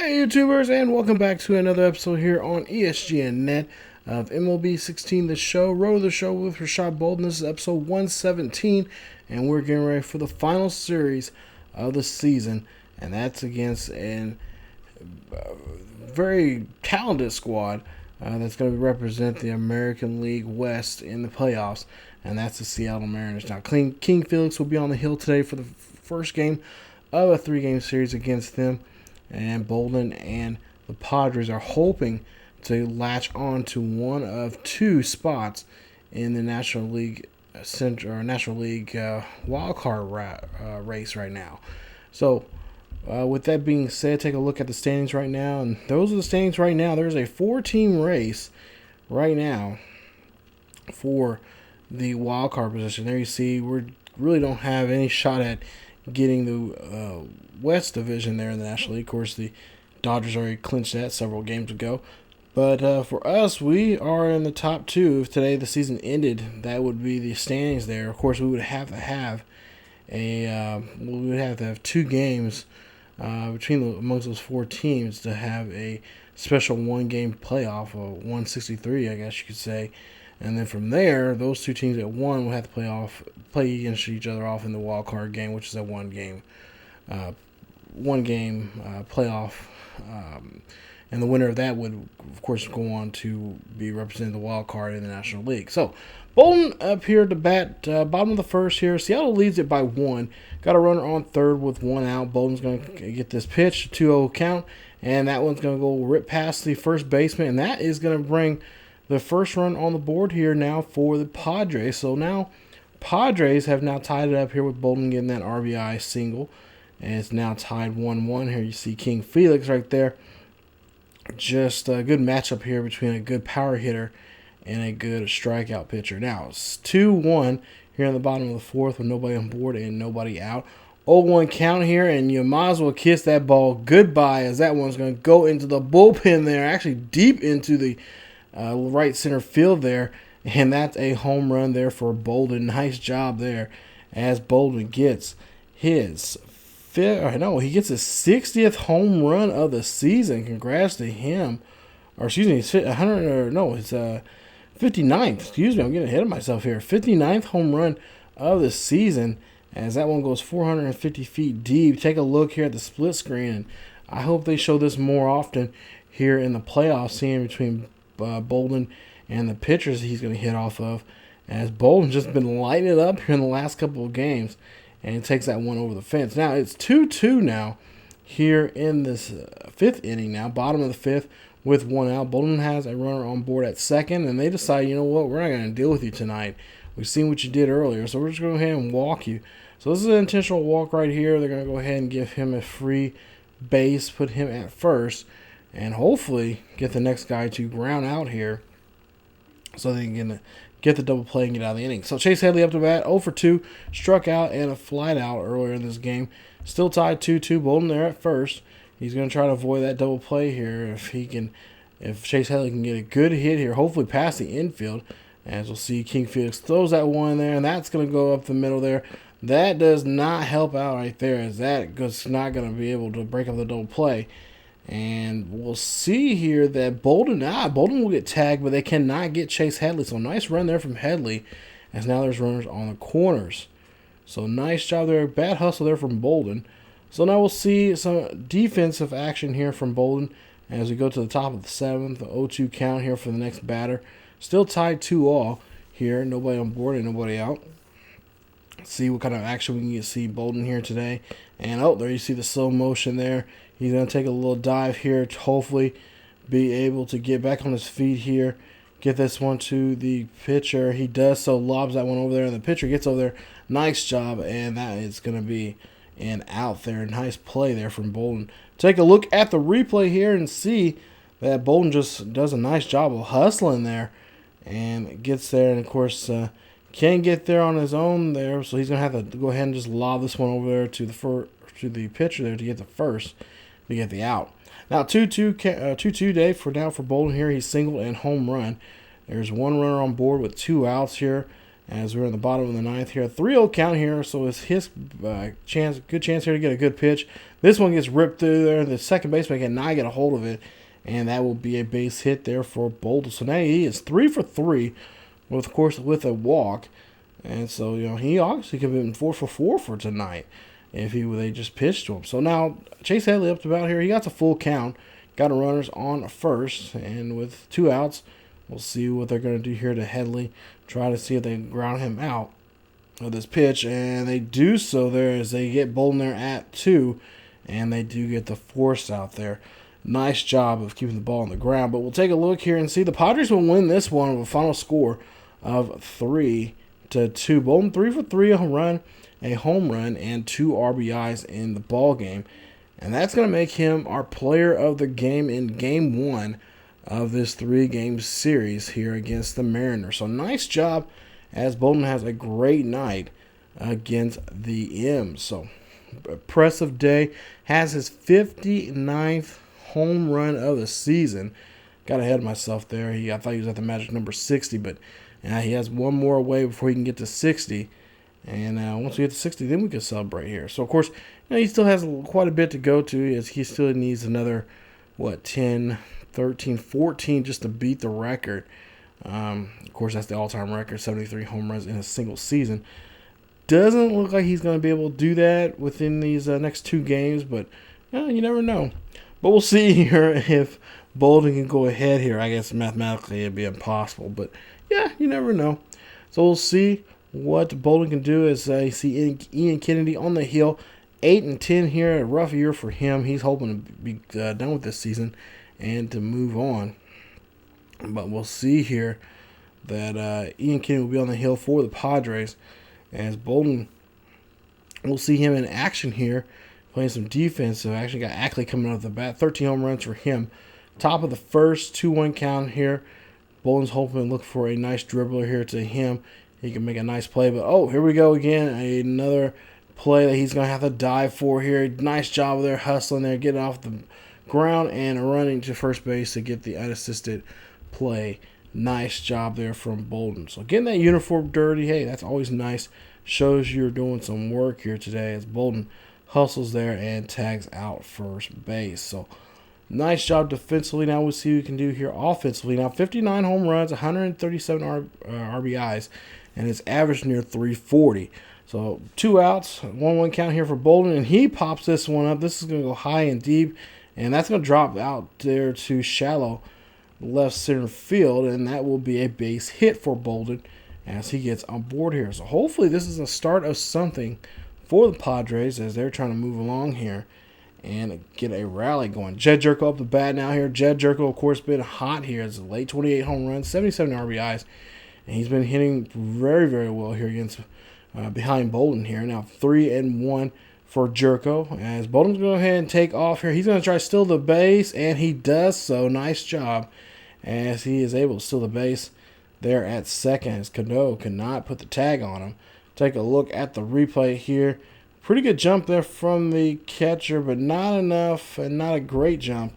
Hey YouTubers, and welcome back to another episode here on ESGNet of MLB 16 The Show. Road to the Show with Rashad Bolden. This is episode 117, and we're getting ready for the final series of the season, and that's against a very talented squad that's going to represent the American League West in the playoffs, and that's the Seattle Mariners. Now, King Felix will be on the hill today for the first game of a three-game series against them. And Bolden and the Padres are hoping to latch on to one of two spots in the National League National League Wildcard race right now. So, with that being said, take a look at the standings right now, and those are the standings right now. There's a four-team race right now for the wildcard position. There you see, we really don't have any shot at getting the West Division there in the National League. Of course, the Dodgers already clinched that several games ago. But for us, we are in the top two. If today the season ended, that would be the standings there. Of course, we would have to have two games amongst those four teams to have a special one-game playoff, a 163, I guess you could say. And then from there, those two teams that won will have to play against each other off in the wild card game, which is a one-game playoff. And the winner of that would, of course, go on to be representing the wild card in the National League. So, Bolden up here to bat, bottom of the first here. Seattle leads it by one. Got a runner on third with one out. Bolden's going to get this pitch, 2-0 count, and that one's going to go rip past the first baseman, and that is going to bring the first run on the board here now for the Padres. So now Padres have now tied it up here with Bolden getting that RBI single. And it's now tied 1-1. Here you see King Felix right there. Just a good matchup here between a good power hitter and a good strikeout pitcher. Now it's 2-1 here in the bottom of the fourth with nobody on board and nobody out. 0-1 count here, and you might as well kiss that ball goodbye, as that one's going to go into the bullpen there, actually deep into the right center field there, and that's a home run there for Bolden. Nice job there, as Bolden gets his 60th home run of the season. Congrats to him. Or excuse me, it's 59th. Excuse me, I'm getting ahead of myself here. 59th home run of the season, as that one goes 450 feet deep. Take a look here at the split screen, and I hope they show this more often here in the playoffs, seeing between Bolden and the pitchers he's going to hit off of, as Bolden's just been lighting it up here in the last couple of games, and he takes that one over the fence. Now it's 2-2 now here in this fifth inning now, bottom of the fifth with one out. Bolden has a runner on board at second, and they decide, you know what, we're not going to deal with you tonight. We've seen what you did earlier, so we're just going to go ahead and walk you. So this is an intentional walk right here. They're going to go ahead and give him a free base, put him at first, and hopefully get the next guy to ground out here so they can get the double play and get out of the inning. So Chase Headley up to bat, 0 for 2, struck out and a flight out earlier in this game. Still tied 2-2. Bolden there at first. He's going to try to avoid that double play here if Chase Headley can get a good hit here, hopefully past the infield. As we'll see, King Felix throws that one there, and that's going to go up the middle there. That does not help out right there, as that is not going to be able to break up the double play. And we'll see here that Bolden will get tagged, but they cannot get Chase Headley. So nice run there from Headley, as now there's runners on the corners. So nice job there. Bad hustle there from Bolden. So now we'll see some defensive action here from Bolden as we go to the top of the seventh. The 0-2 count here for the next batter. Still tied 2-all here. Nobody on board and nobody out. Let's see what kind of action we can see Bolden here today. And there you see the slow motion there. He's going to take a little dive here to hopefully be able to get back on his feet here. Get this one to the pitcher. He does so, lobs that one over there, and the pitcher gets over there. Nice job, and that is going to be an out there. Nice play there from Bolden. Take a look at the replay here and see that Bolden just does a nice job of hustling there and gets there, and of course can't get there on his own there, so he's going to have to go ahead and just lob this one over there to the pitcher there to get the first, to get the out. Now 2-2 day for Bolden here. He's single and home run. There's one runner on board with two outs here. as we're in the bottom of the ninth here. 3-0 count here, so it's his good chance here to get a good pitch. This one gets ripped through there. The second baseman cannot get a hold of it, and that will be a base hit there for Bolden. So now he is 3 for 3, of course, with a walk. And so, he obviously could have been 4 for 4 for tonight if they just pitched to him. So now Chase Headley up to bat here. He got a full count. Got a runners on first, and with 2 outs, we'll see what they're going to do here to Headley. Try to see if they can ground him out of this pitch, and they do so there as they get Bolden there at 2, and they do get the force out there. Nice job of keeping the ball on the ground, but we'll take a look here and see the Padres will win this one with a final score of 3-2. Bolden 3 for 3, a home run, and 2 RBIs in the ball game. And that's going to make him our player of the game in Game 1 of this 3-game series here against the Mariners. So nice job, as Bolden has a great night against the M's. So impressive day. Has his 59th home run of the season. Got ahead of myself there. I thought he was at the magic number 60, but he has one more away before he can get to 60. And once we get to 60, then we can celebrate here. So, of course, he still has quite a bit to go to, as he still needs another, 10, 13, 14 just to beat the record. Of course, that's the all-time record, 73 home runs in a single season. Doesn't look like he's going to be able to do that within these next 2 games, but you never know. But we'll see here if Bolden can go ahead here. I guess mathematically it'd be impossible, but you never know. So we'll see what Bolden can do, as I see Ian Kennedy on the hill. 8-10 here, a rough year for him. He's hoping to be done with this season and to move on. But we'll see here that Ian Kennedy will be on the hill for the Padres, as Bolden, we'll see him in action here, playing some defense. So actually got Ackley coming off the bat. 13 home runs for him. Top of the first, 2-1 count here. Bolden's hoping to look for a nice dribbler here to him. He can make a nice play, but here we go again. Another play that he's going to have to dive for here. Nice job there, hustling there, getting off the ground and running to first base to get the unassisted play. Nice job there from Bolden. So getting that uniform dirty, hey, that's always nice. Shows you're doing some work here today, as Bolden hustles there and tags out first base. So nice job defensively. Now we'll see what we can do here offensively. Now 59 home runs, 137 RBIs, and it's average near 340. So 2 outs, 1-1 count here for Bolden, and he pops this one up. This is going to go high and deep, and that's going to drop out there to shallow left center field, and that will be a base hit for Bolden as he gets on board here. So hopefully this is the start of something for the Padres as they're trying to move along here and get a rally going. Jed Jerko up the bat now here. Jed Jerko, of course, been hot here as a late 28 home runs, 77 RBIs, and he's been hitting very, very well here against behind Bolden here. Now 3-1 for Jerko, as Bolden's going to go ahead and take off here. He's going to try to steal the base, and he does so. Nice job, as he is able to steal the base there at second, as Cano cannot put the tag on him. Take a look at the replay here. Pretty good jump there from the catcher, but not enough, and not a great jump,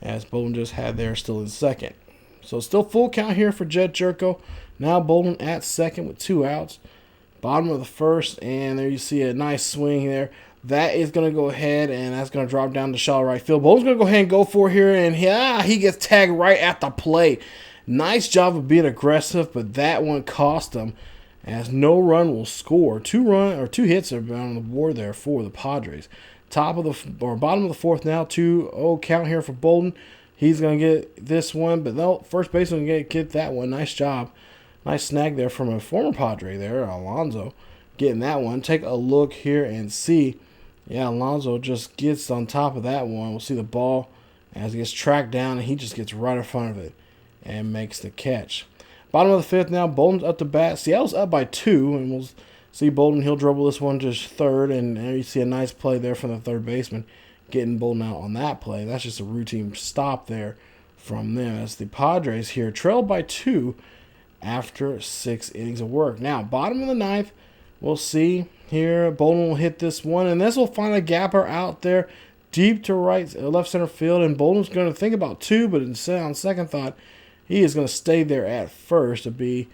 as Bolden just had there still in second. So still full count here for Jed Jerko. Now Bolden at second with 2 outs. Bottom of the first, and there you see a nice swing there. That is going to go ahead, and that's going to drop down to shallow right field. Bolden's going to go ahead and go for it here, and he gets tagged right at the plate. Nice job of being aggressive, but that one cost him, as no run will score. 2 hits are on the board there for the Padres. Bottom of the fourth now, 2-0 count here for Bolden. He's going to get this one, but no, first baseman going to get that one. Nice job. Nice snag there from a former Padre there, Alonso, getting that one. Take a look here and see. Yeah, Alonso just gets on top of that one. We'll see the ball as it gets tracked down, and he just gets right in front of it and makes the catch. Bottom of the fifth now, Bolden's up to bat. Seattle's up by 2, and we'll see Bolden. He'll dribble this one to third, and there you see a nice play there from the third baseman, getting Bolden out on that play. That's just a routine stop there from them, as the Padres here trailed by 2 after 6 innings of work. Now, bottom of the ninth, we'll see here. Bolden will hit this one, and this will find a gapper out there deep to left center field, and Bolden's going to think about 2, but instead, on second thought, he is going to stay there at first to be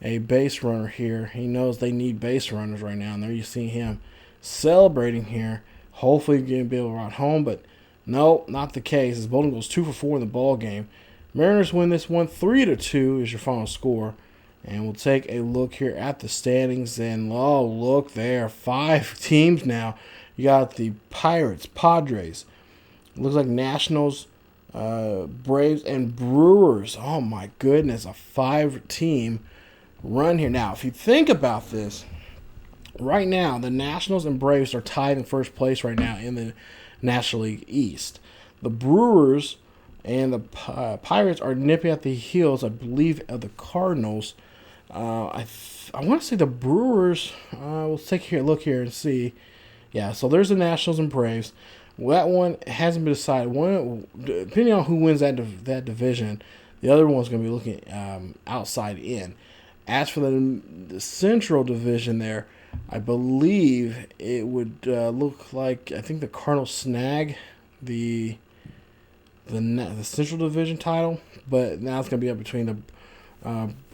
a base runner here. He knows they need base runners right now, and there you see him celebrating here. Hopefully going to be able to ride home, but no, not the case, as Bolden goes 2 for 4 in the ball game. Mariners win this one 3-2 is your final score. And we'll take a look here at the standings, and oh, look there, 5 teams now. You got the Pirates, Padres, looks like Nationals, Braves, and Brewers. Oh my goodness, a 5-team run here. Now, if you think about this, right now the Nationals and Braves are tied in first place right now in the National League East. The Brewers and the Pirates are nipping at the heels, I believe, of the Cardinals. I want to say the Brewers. We'll take a look here and see. Yeah, so there's the Nationals and Braves. Well, that one hasn't been decided. One, depending on who wins that division, the other one's going to be looking outside in. As for the Central Division there, I believe it would look like, I think the Cardinals snag the Central Division title, but now it's going to be up between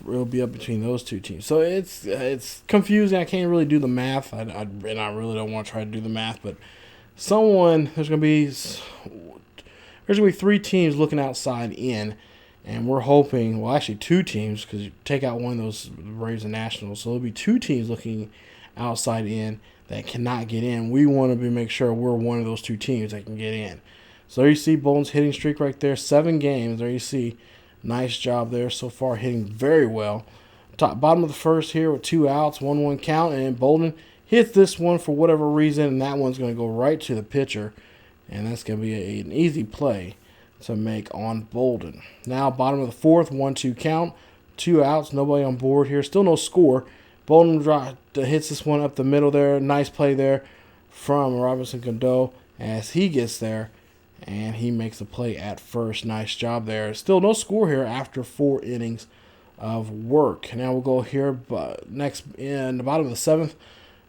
it'll be up between those two teams. So it's confusing. I can't really do the math. And I really don't want to try to do the math, but there's going to be 3 teams looking outside in, and we're hoping, well, actually 2 teams, because you take out one of those Braves and Nationals, so there'll be 2 teams looking outside in that cannot get in. We want to make sure we're one of those 2 teams that can get in. So there you see Bolden's hitting streak right there, 7 games. There you see, nice job there so far, hitting very well. Bottom of the first here with 2 outs, 1-1 count, and Bolden hits this one for whatever reason, and that one's going to go right to the pitcher, and that's going to be an easy play to make on Bolden. Now, bottom of the fourth, 1-2 count, 2 outs, nobody on board here, still no score. Bolden hits this one up the middle there. Nice play there from Robinson Cano as he gets there, and he makes the play at first. Nice job there. Still no score here after 4 innings of work. Now we'll go here, but next in the bottom of the 7th,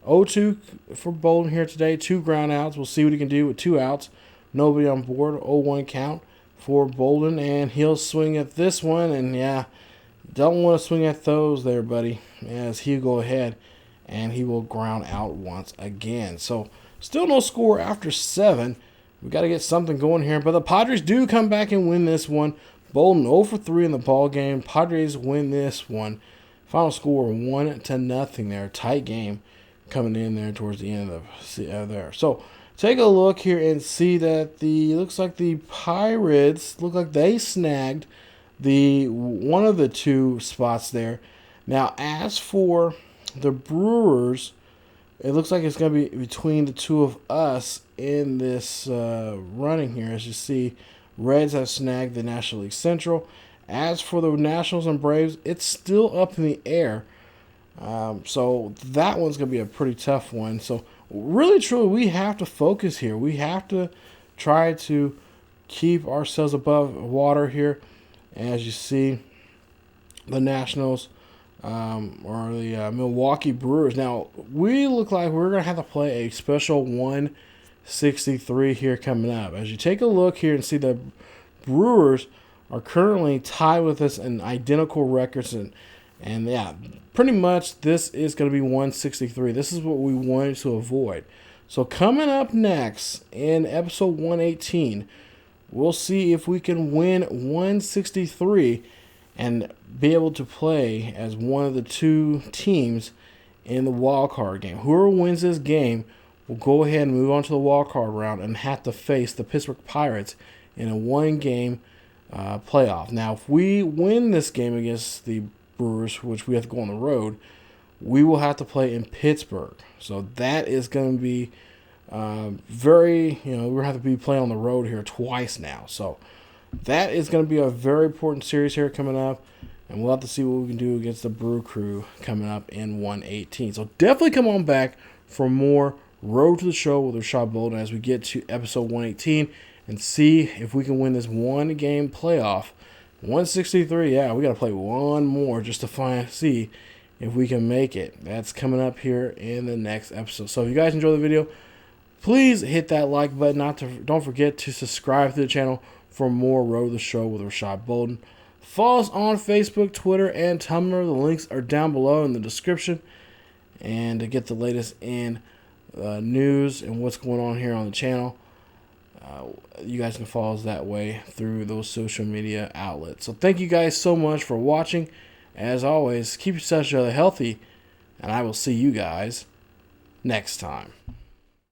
0-2 for Bolden here today. 2 ground outs. We'll see what he can do with 2 outs. Nobody on board. 0-1 count for Bolden, and he'll swing at this one, and yeah, don't want to swing at those there, buddy, as he'll go ahead and he will ground out once again. So still no score after 7. We got to get something going here, but the Padres do come back and win this one. Bolden 0 for 3 in the ball game. Padres win this one. Final score 1-0 there. Tight game coming in there towards the end of there. So take a look here and see that looks like the Pirates look like they snagged one of the 2 spots there. Now, as for the Brewers, it looks like it's going to be between the 2 of us in this running here. As you see, Reds have snagged the National League Central. As for the Nationals and Braves, it's still up in the air. So that one's going to be a pretty tough one. So really, truly, we have to focus here. We have to try to keep ourselves above water here. As you see, the Nationals or the Milwaukee Brewers. Now, we look like we're going to have to play a special 163 here coming up. As you take a look here and see the Brewers are currently tied with us in identical records. And yeah, pretty much this is going to be 163. This is what we wanted to avoid. So coming up next in episode 118, we'll see if we can win 163 and be able to play as one of the 2 teams in the wild card game. Whoever wins this game will go ahead and move on to the wild card round and have to face the Pittsburgh Pirates in a 1-game playoff. Now, if we win this game against the Brewers, which we have to go on the road, we will have to play in Pittsburgh. So that is going to be we're going to have to be playing on the road here twice now. So that is going to be a very important series here coming up, and we'll have to see what we can do against the Brew Crew coming up in 118. So definitely come on back for more Road to the Show with Rashad Bolden as we get to episode 118 and see if we can win this 1-game playoff. 163, yeah, we got to play one more just to see if we can make it. That's coming up here in the next episode. So if you guys enjoy the video, please hit that like button. Don't forget to subscribe to the channel for more Road to the Show with Rashad Bolden. Follow us on Facebook, Twitter, and Tumblr. The links are down below in the description. And to get the latest in news and what's going on here on the channel, you guys can follow us that way through those social media outlets. So thank you guys so much for watching. As always, keep yourself healthy, and I will see you guys next time.